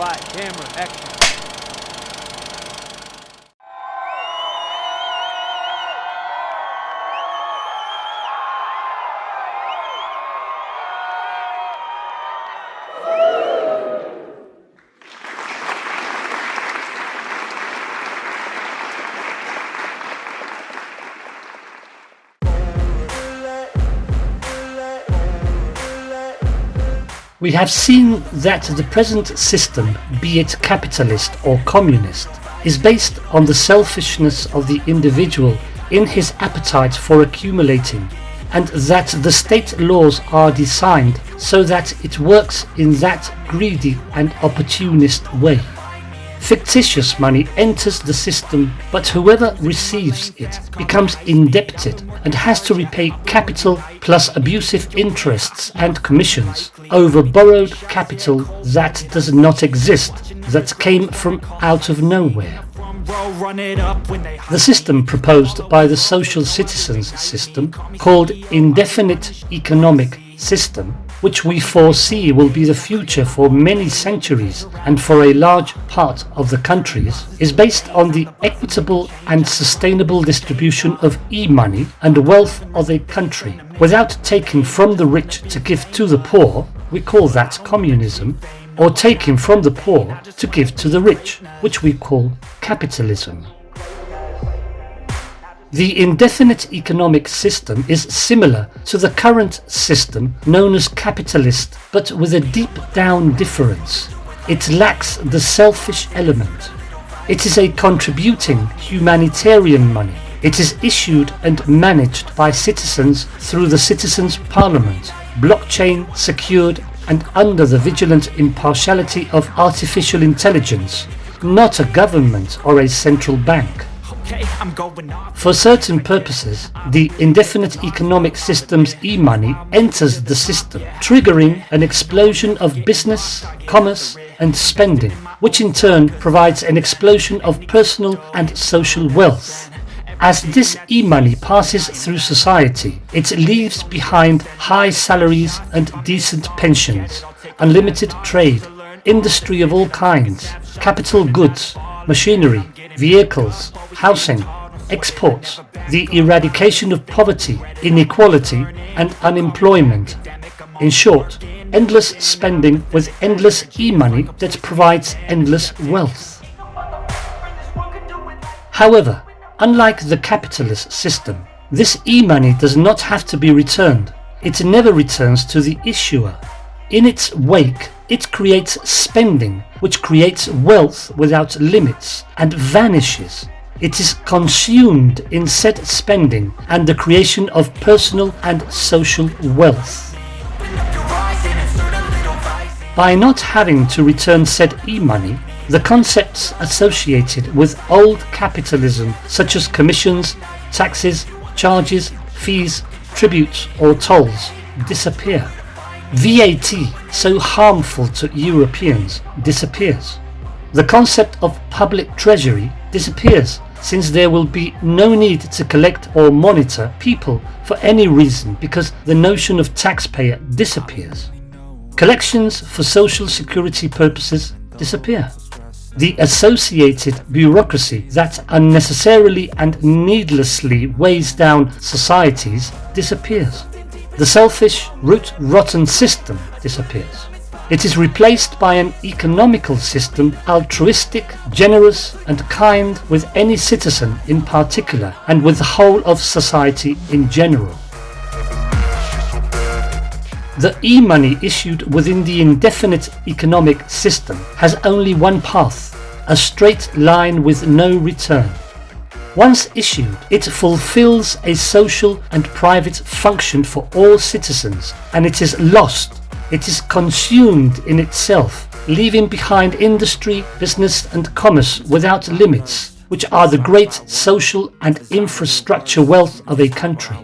Spot, camera, action. We have seen that the present system, be it capitalist or communist, is based on the selfishness of the individual in his appetite for accumulating, and that the state laws are designed so that it works in that greedy and opportunist way. Fictitious money enters the system, but whoever receives it becomes indebted and has to repay capital plus abusive interests and commissions over borrowed capital that does not exist, that came from out of nowhere. The system proposed by the social citizens system, called Indefinite economic system, which we foresee will be the future for many centuries and for a large part of the countries, is based on the equitable and sustainable distribution of e-money and wealth of a country without taking from the rich to give to the poor. We call that communism, or taking from the poor to give to the rich, which we call capitalism. The indefinite economic system is similar to the current system known as capitalist, but with a deep down difference. It lacks the selfish element. It is a contributing humanitarian money. It is issued and managed by citizens through the Citizens' Parliament, blockchain secured and under the vigilant impartiality of artificial intelligence, not a government or a central bank. For certain purposes, the indefinite economic system's e-money enters the system, triggering an explosion of business, commerce and spending, which in turn provides an explosion of personal and social wealth. As this e-money passes through society, it leaves behind high salaries and decent pensions, unlimited trade, industry of all kinds, capital goods, machinery, vehicles, housing, exports, the eradication of poverty, inequality and unemployment. In short, endless spending with endless e-money that provides endless wealth. However, unlike the capitalist system, this e-money does not have to be returned. It never returns to the issuer. In its wake, it creates spending, which creates wealth without limits and vanishes. It is consumed in said spending and the creation of personal and social wealth. By not having to return said e-money, the concepts associated with old capitalism, such as commissions, taxes, charges, fees, tributes or tolls, disappear. VAT, so harmful to Europeans, disappears. The concept of public treasury disappears, since there will be no need to collect or monitor people for any reason, because the notion of taxpayer disappears. Collections for social security purposes disappear. The associated bureaucracy that unnecessarily and needlessly weighs down societies disappears. The selfish, root-rotten system disappears. It is replaced by an economical system, altruistic, generous and kind with any citizen in particular and with the whole of society in general. The e-money issued within the indefinite economic system has only one path, a straight line with no return. Once issued, it fulfills a social and private function for all citizens, and it is lost. It is consumed in itself, leaving behind industry, business and commerce without limits, which are the great social and infrastructure wealth of a country.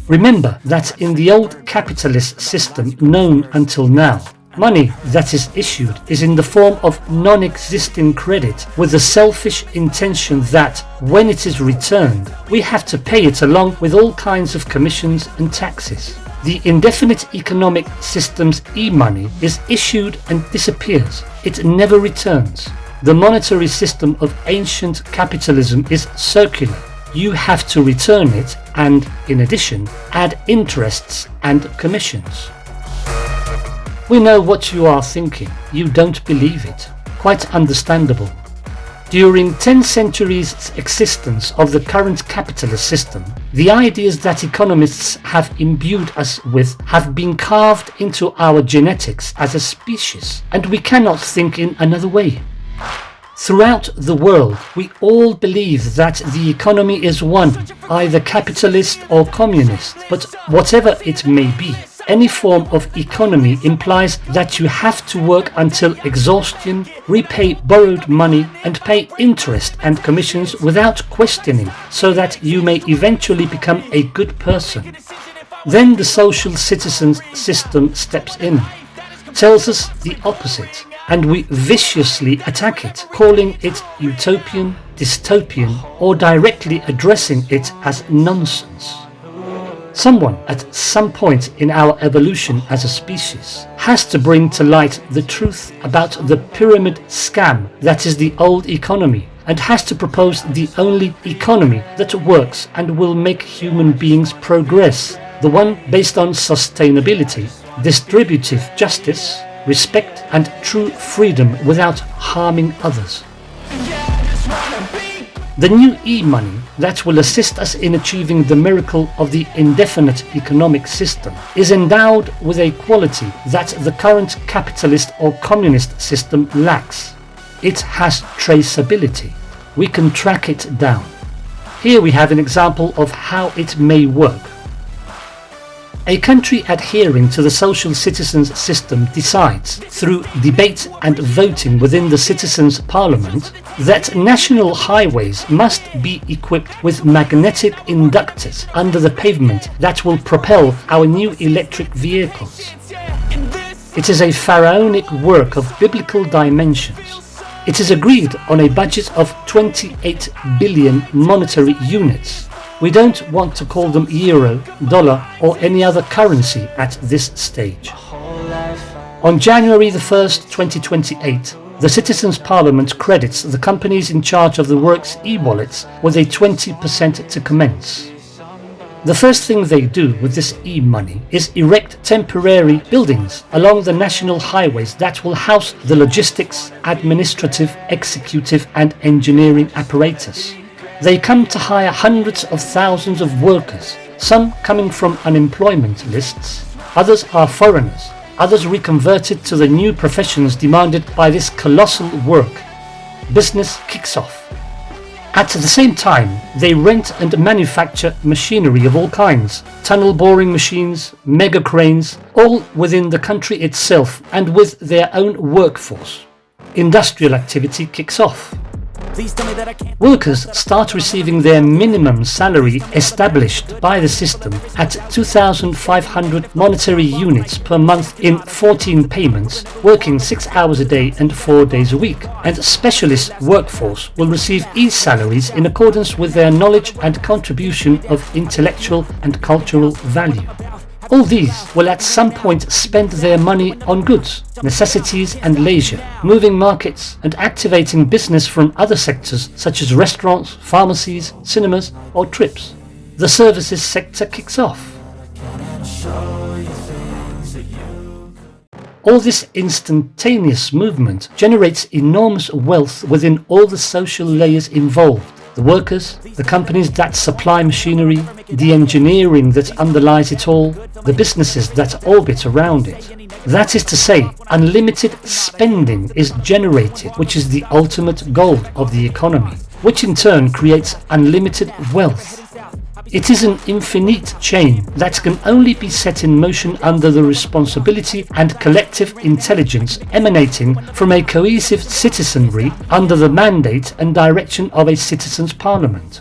Remember that in the old capitalist system known until now, money that is issued is in the form of non-existing credit with the selfish intention that, when it is returned, we have to pay it along with all kinds of commissions and taxes. The indefinite economic system's e-money is issued and disappears. It never returns. The monetary system of ancient capitalism is circular. You have to return it and, in addition, add interests and commissions. We know what you are thinking. You don't believe it. Quite understandable. During 10 centuries' existence of the current capitalist system, the ideas that economists have imbued us with have been carved into our genetics as a species, and we cannot think in another way. Throughout the world, we all believe that the economy is one, either capitalist or communist, but whatever it may be, any form of economy implies that you have to work until exhaustion, repay borrowed money, and pay interest and commissions without questioning, so that you may eventually become a good person. Then the social citizens system steps in, tells us the opposite, and we viciously attack it, calling it utopian, dystopian, or directly addressing it as nonsense. Someone, at some point in our evolution as a species, has to bring to light the truth about the pyramid scam that is the old economy, and has to propose the only economy that works and will make human beings progress, the one based on sustainability, distributive justice, respect and true freedom without harming others. The new e-money that will assist us in achieving the miracle of the indefinite economic system is endowed with a quality that the current capitalist or communist system lacks. It has traceability. We can track it down. Here we have an example of how it may work. A country adhering to the social citizens system decides, through debate and voting within the citizens' parliament, that national highways must be equipped with magnetic inductors under the pavement that will propel our new electric vehicles. It is a pharaonic work of biblical dimensions. It is agreed on a budget of 28 billion monetary units. We don't want to call them euro, dollar or any other currency at this stage. On January the 1st, 2028, the Citizens' Parliament credits the companies in charge of the works e-wallets with a 20% to commence. The first thing they do with this e-money is erect temporary buildings along the national highways that will house the logistics, administrative, executive and engineering apparatus. They come to hire hundreds of thousands of workers, some coming from unemployment lists, others are foreigners, others reconverted to the new professions demanded by this colossal work. Business kicks off. At the same time, they rent and manufacture machinery of all kinds, tunnel boring machines, mega cranes, all within the country itself and with their own workforce. Industrial activity kicks off. Workers start receiving their minimum salary established by the system at 2,500 monetary units per month in 14 payments, working 6 hours a day and 4 days a week, and specialist workforce will receive e-salaries in accordance with their knowledge and contribution of intellectual and cultural value. All these will at some point spend their money on goods, necessities and leisure, moving markets and activating business from other sectors such as restaurants, pharmacies, cinemas or trips. The services sector kicks off. All this instantaneous movement generates enormous wealth within all the social layers involved. The workers, the companies that supply machinery, the engineering that underlies it all, the businesses that orbit around it. That is to say, unlimited spending is generated, which is the ultimate goal of the economy, which in turn creates unlimited wealth. It is an infinite chain that can only be set in motion under the responsibility and collective intelligence emanating from a cohesive citizenry under the mandate and direction of a citizens' parliament.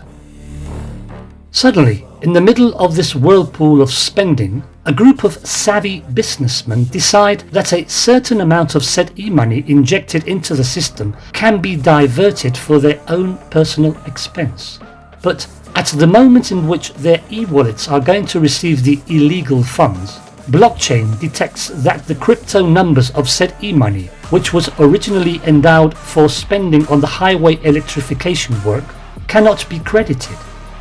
Suddenly, in the middle of this whirlpool of spending, a group of savvy businessmen decide that a certain amount of said e-money injected into the system can be diverted for their own personal expense. But At the moment in which their e-wallets are going to receive the illegal funds, blockchain detects that the crypto numbers of said e-money, which was originally endowed for spending on the highway electrification work, cannot be credited.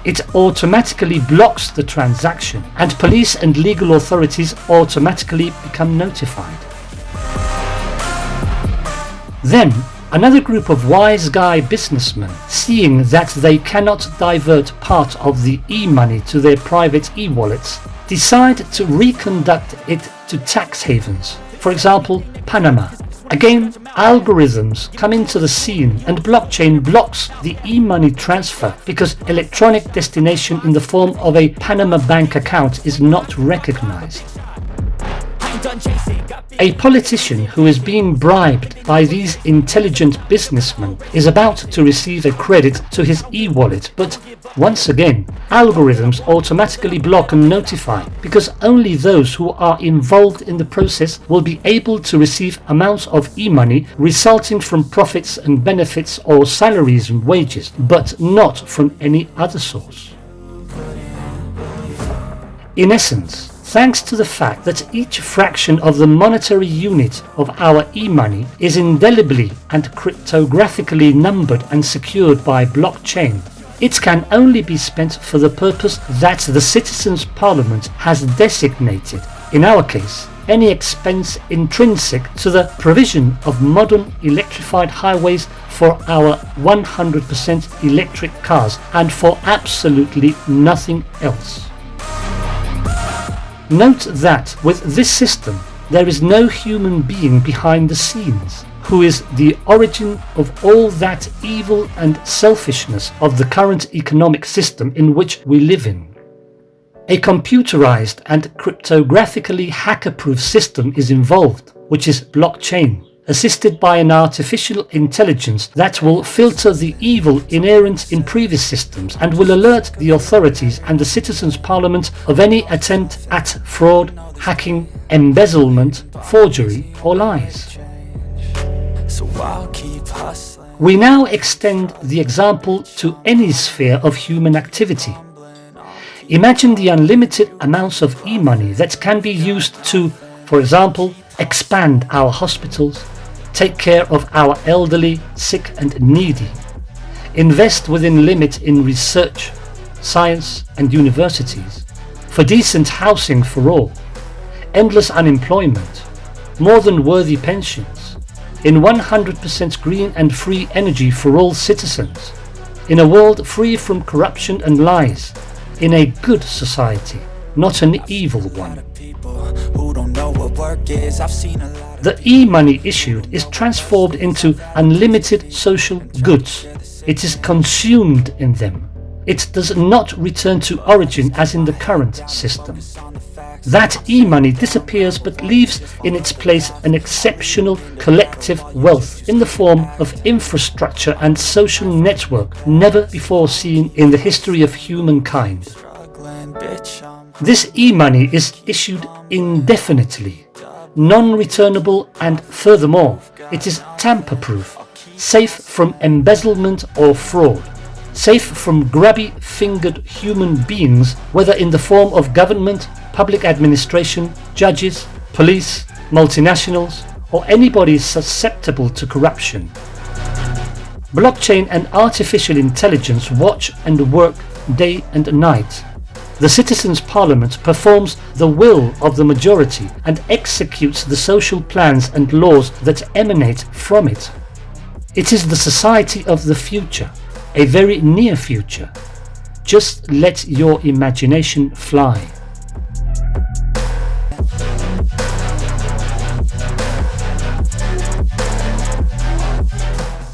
It automatically blocks the transaction, and police and legal authorities automatically become notified. Then, another group of wise guy businessmen, seeing that they cannot divert part of the e-money to their private e-wallets, decide to reconduct it to tax havens, for example, Panama. Again, algorithms come into the scene and blockchain blocks the e-money transfer because electronic destination in the form of a Panama bank account is not recognized. A politician who is being bribed by these intelligent businessmen is about to receive a credit to his e-wallet, but once again, algorithms automatically block and notify because only those who are involved in the process will be able to receive amounts of e-money resulting from profits and benefits or salaries and wages, but not from any other source. In essence, thanks to the fact that each fraction of the monetary unit of our e-money is indelibly and cryptographically numbered and secured by blockchain, it can only be spent for the purpose that the Citizens' Parliament has designated, in our case, any expense intrinsic to the provision of modern electrified highways for our 100% electric cars and for absolutely nothing else. Note that with this system there is no human being behind the scenes who is the origin of all that evil and selfishness of the current economic system in which we live in. A computerized and cryptographically hacker-proof system is involved, which is blockchain, assisted by an artificial intelligence that will filter the evil inherent in previous systems and will alert the authorities and the Citizens' Parliament of any attempt at fraud, hacking, embezzlement, forgery or lies. We now extend the example to any sphere of human activity. Imagine the unlimited amounts of e-money that can be used to, for example, expand our hospitals, take care of our elderly, sick and needy, invest within limit in research, science and universities, for decent housing for all, endless unemployment, more than worthy pensions, in 100% green and free energy for all citizens, in a world free from corruption and lies, in a good society, not an evil one. The e-money issued is transformed into unlimited social goods. It is consumed in them. It does not return to origin as in the current system. That e-money disappears but leaves in its place an exceptional collective wealth in the form of infrastructure and social network never before seen in the history of humankind. This e-money is issued indefinitely, non-returnable, and furthermore, it is tamper-proof, safe from embezzlement or fraud, safe from grubby-fingered human beings, whether in the form of government, public administration, judges, police, multinationals, or anybody susceptible to corruption. Blockchain and artificial intelligence watch and work day and night. The Citizens' Parliament performs the will of the majority and executes the social plans and laws that emanate from it. It is the society of the future, a very near future. Just let your imagination fly.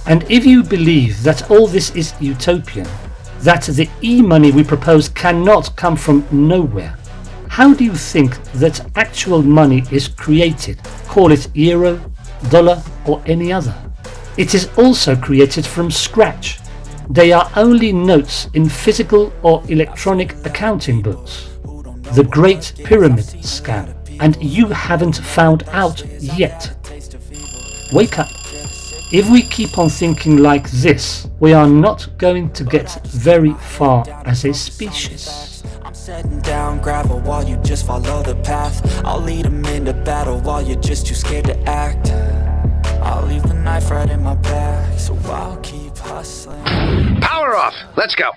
And if you believe that all this is utopian, that the e-money we propose cannot come from nowhere, how do you think that actual money is created? Call it euro, dollar or any other. It is also created from scratch. They are only notes in physical or electronic accounting books. The Great Pyramid scam, and you haven't found out yet. Wake up. If we keep on thinking like this, we are not going to get very far as a species. I'm setting down gravel while you just follow the path. I'll lead them into battle while you're just too scared to act. I'll leave the knife right in my back, so I'll keep hustling. Power off! Let's go!